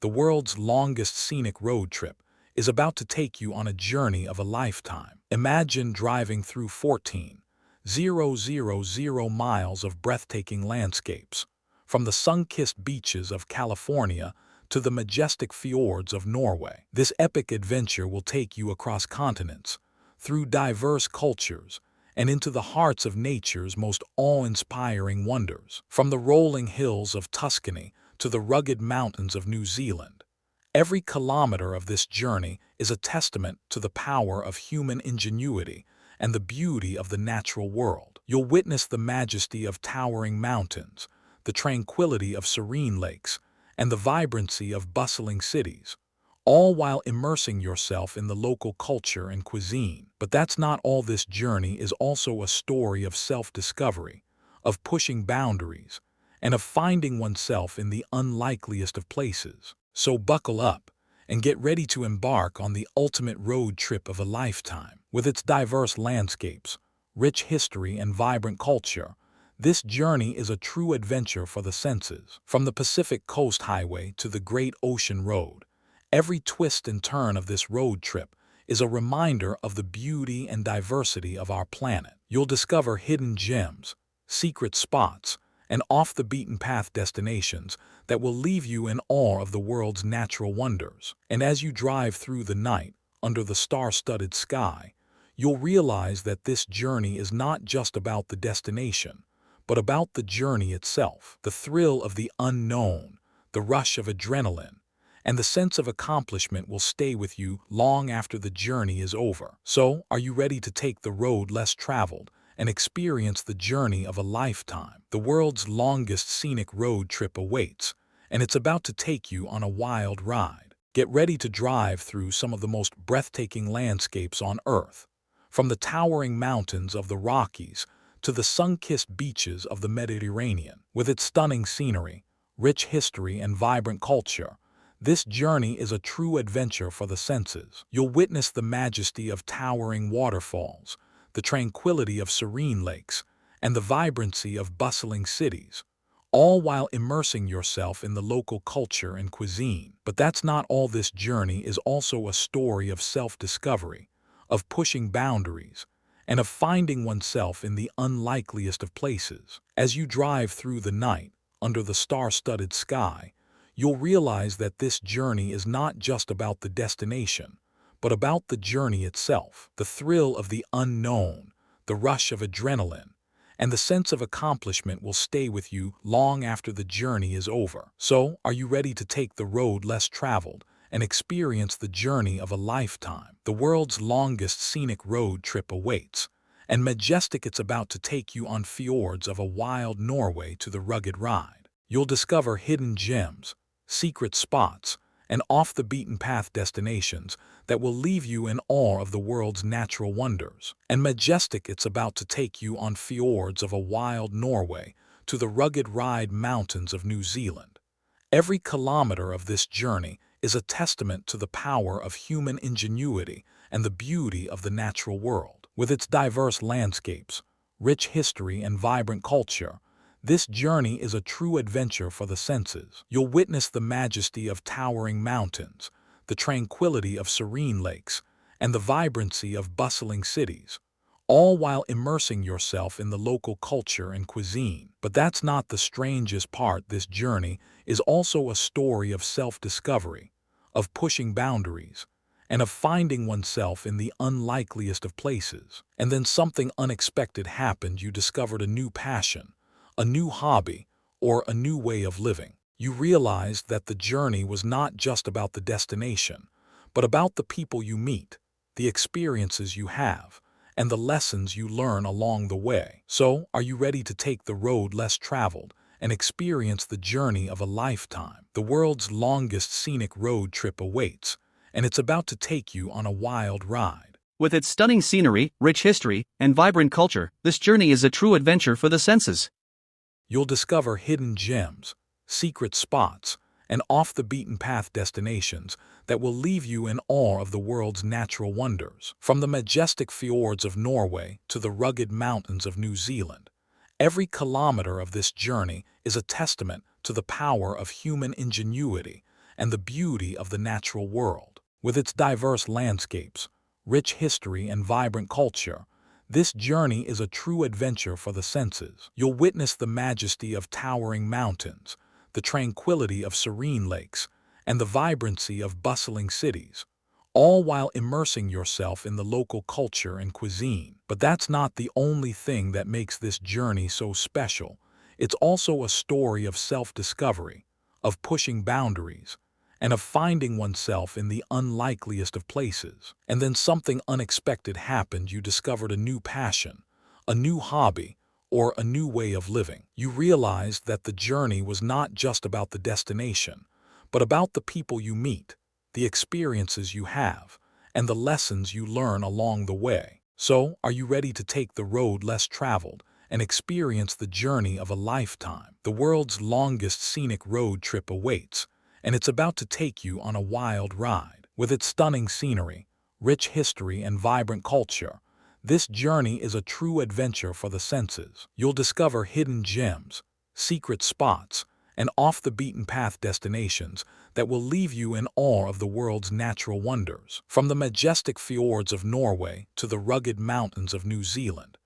the world's longest scenic road trip, is about to take you on a journey of a lifetime. Imagine driving through 14,000 miles of breathtaking landscapes, from the sun-kissed beaches of California to the majestic fjords of Norway. This epic adventure will take you across continents, through diverse cultures, and into the hearts of nature's most awe-inspiring wonders. From the rolling hills of Tuscany to the rugged mountains of New Zealand, every kilometer of this journey is a testament to the power of human ingenuity and the beauty of the natural world. You'll witness the majesty of towering mountains, the tranquility of serene lakes, and the vibrancy of bustling cities, all while immersing yourself in the local culture and cuisine. But that's not all. This journey is also a story of self-discovery, of pushing boundaries, and of finding oneself in the unlikeliest of places. So buckle up and get ready to embark on the ultimate road trip of a lifetime. With its diverse landscapes, rich history, and vibrant culture, this journey is a true adventure for the senses. From the Pacific Coast Highway to the Great Ocean Road, every twist and turn of this road trip is a reminder of the beauty and diversity of our planet. You'll discover hidden gems, secret spots, and off-the-beaten-path destinations that will leave you in awe of the world's natural wonders. And as you drive through the night, under the star-studded sky, you'll realize that this journey is not just about the destination, but about the journey itself. The thrill of the unknown, the rush of adrenaline, and the sense of accomplishment will stay with you long after the journey is over. So, are you ready to take the road less traveled and experience the journey of a lifetime? The world's longest scenic road trip awaits, and it's about to take you on a wild ride. Get ready to drive through some of the most breathtaking landscapes on Earth, from the towering mountains of the Rockies to the sun-kissed beaches of the Mediterranean. With its stunning scenery, rich history, and vibrant culture, this journey is a true adventure for the senses. You'll witness the majesty of towering waterfalls, the tranquility of serene lakes, and the vibrancy of bustling cities, all while immersing yourself in the local culture and cuisine. But that's not all. This journey is also a story of self-discovery, of pushing boundaries, and of finding oneself in the unlikeliest of places. As you drive through the night, under the star-studded sky, you'll realize that this journey is not just about the destination, but about the journey itself. The thrill of the unknown, the rush of adrenaline, and the sense of accomplishment will stay with you long after the journey is over. So, are you ready to take the road less traveled and experience the journey of a lifetime? The world's longest scenic road trip awaits, and Majestic, it's about to take you on fjords of a wild Norway to the rugged ride. You'll discover hidden gems, secret spots, and off-the-beaten-path destinations that will leave you in awe of the world's natural wonders. And Majestic, it's about to take you on fjords of a wild Norway to the rugged mountains of New Zealand. Every kilometer of this journey is a testament to the power of human ingenuity and the beauty of the natural world. With its diverse landscapes, rich history, and vibrant culture, this journey is a true adventure for the senses. You'll witness the majesty of towering mountains, the tranquility of serene lakes, and the vibrancy of bustling cities, all while immersing yourself in the local culture and cuisine. But that's not the strangest part. This journey is also a story of self-discovery, of pushing boundaries, and of finding oneself in the unlikeliest of places. And then something unexpected happened. You discovered a new passion, a new hobby, or a new way of living. You realized that the journey was not just about the destination, but about the people you meet, the experiences you have, and the lessons you learn along the way. So, are you ready to take the road less traveled and experience the journey of a lifetime? The world's longest scenic road trip awaits, and it's about to take you on a wild ride. With its stunning scenery, rich history, and vibrant culture, this journey is a true adventure for the senses. You'll discover hidden gems, secret spots, and off-the-beaten-path destinations that will leave you in awe of the world's natural wonders. From the majestic fjords of Norway to the rugged mountains of New Zealand, every kilometer of this journey is a testament to the power of human ingenuity and the beauty of the natural world. With its diverse landscapes, rich history, and vibrant culture, this journey is a true adventure for the senses. You'll witness the majesty of towering mountains, the tranquility of serene lakes, and the vibrancy of bustling cities, all while immersing yourself in the local culture and cuisine. But that's not the only thing that makes this journey so special. It's also a story of self-discovery, of pushing boundaries, and of finding oneself in the unlikeliest of places. And then something unexpected happened. You discovered a new passion, a new hobby, or a new way of living. You realized that the journey was not just about the destination, but about the people you meet, the experiences you have, and the lessons you learn along the way. So, are you ready to take the road less traveled and experience the journey of a lifetime? The world's longest scenic road trip awaits, and it's about to take you on a wild ride. With its stunning scenery, rich history, and vibrant culture, this journey is a true adventure for the senses. You'll discover hidden gems, secret spots, and off-the-beaten-path destinations that will leave you in awe of the world's natural wonders. From the majestic fjords of Norway to the rugged mountains of New Zealand,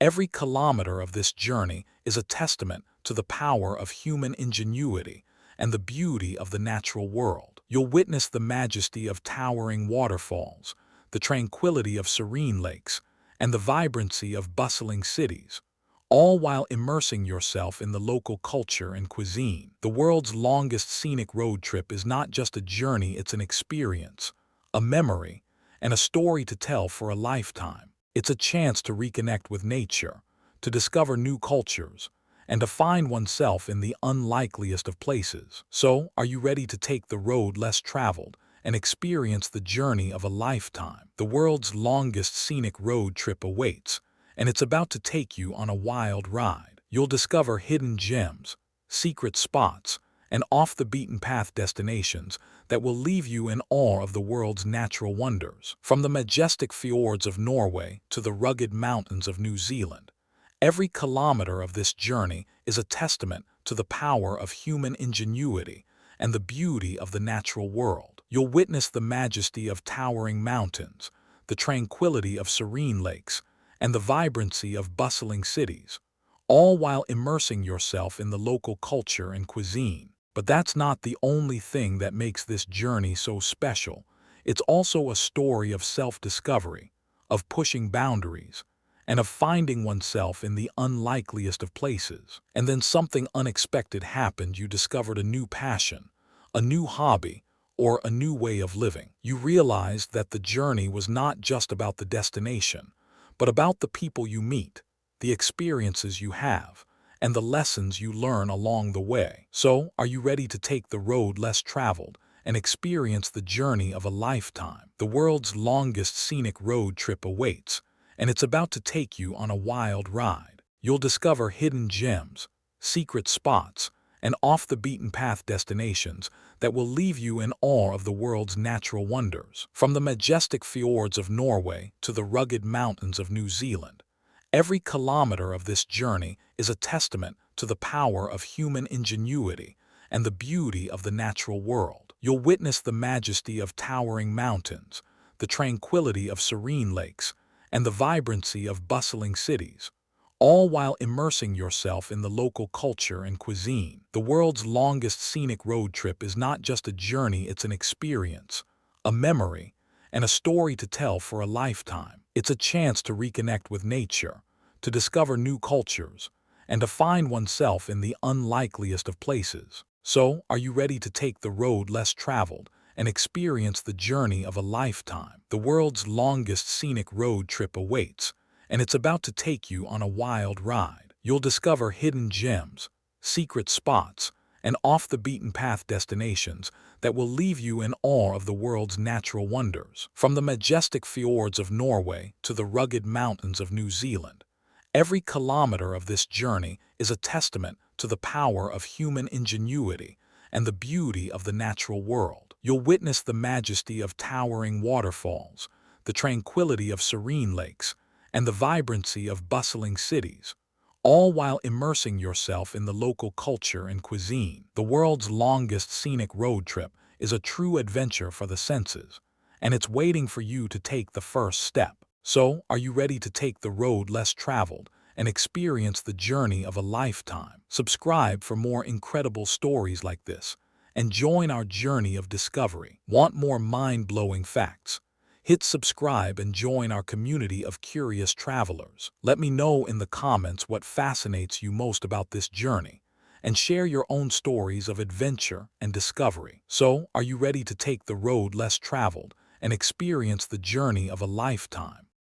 every kilometer of this journey is a testament to the power of human ingenuity and the beauty of the natural world. You'll witness the majesty of towering waterfalls, the tranquility of serene lakes, and the vibrancy of bustling cities, all while immersing yourself in the local culture and cuisine. The world's longest scenic road trip is not just a journey, it's an experience, a memory, and a story to tell for a lifetime. It's a chance to reconnect with nature, to discover new cultures, and to find oneself in the unlikeliest of places. So, are you ready to take the road less traveled and experience the journey of a lifetime? The world's longest scenic road trip awaits, and it's about to take you on a wild ride. You'll discover hidden gems, secret spots, and off-the-beaten-path destinations that will leave you in awe of the world's natural wonders. From the majestic fjords of Norway to the rugged mountains of New Zealand, every kilometer of this journey is a testament to the power of human ingenuity and the beauty of the natural world. You'll witness the majesty of towering mountains, the tranquility of serene lakes, and the vibrancy of bustling cities, all while immersing yourself in the local culture and cuisine. But that's not the only thing that makes this journey so special. It's also a story of self-discovery, of pushing boundaries, and of finding oneself in the unlikeliest of places. And then something unexpected happened. You discovered a new passion, a new hobby, or a new way of living. You realized that the journey was not just about the destination, but about the people you meet, the experiences you have, and the lessons you learn along the way. So, are you ready to take the road less traveled and experience the journey of a lifetime? The world's longest scenic road trip awaits, and it's about to take you on a wild ride. You'll discover hidden gems, secret spots, and off-the-beaten-path destinations that will leave you in awe of the world's natural wonders. From the majestic fjords of Norway to the rugged mountains of New Zealand, every kilometer of this journey is a testament to the power of human ingenuity and the beauty of the natural world. You'll witness the majesty of towering mountains, the tranquility of serene lakes, and the vibrancy of bustling cities, all while immersing yourself in the local culture and cuisine. The world's longest scenic road trip is not just a journey, it's an experience, a memory, and a story to tell for a lifetime. It's a chance to reconnect with nature, to discover new cultures, and to find oneself in the unlikeliest of places. So, are you ready to take the road less traveled and experience the journey of a lifetime? The world's longest scenic road trip awaits, and it's about to take you on a wild ride. You'll discover hidden gems, secret spots, and off-the-beaten-path destinations that will leave you in awe of the world's natural wonders. From the majestic fjords of Norway to the rugged mountains of New Zealand, every kilometer of this journey is a testament to the power of human ingenuity and the beauty of the natural world. You'll witness the majesty of towering waterfalls, the tranquility of serene lakes, and the vibrancy of bustling cities, all while immersing yourself in the local culture and cuisine. The world's longest scenic road trip is a true adventure for the senses, and it's waiting for you to take the first step. So, are you ready to take the road less traveled and experience the journey of a lifetime? Subscribe for more incredible stories like this, and join our journey of discovery. Want more mind-blowing facts? Hit subscribe and join our community of curious travelers. Let me know in the comments what fascinates you most about this journey, and share your own stories of adventure and discovery. So, are you ready to take the road less traveled and experience the journey of a lifetime?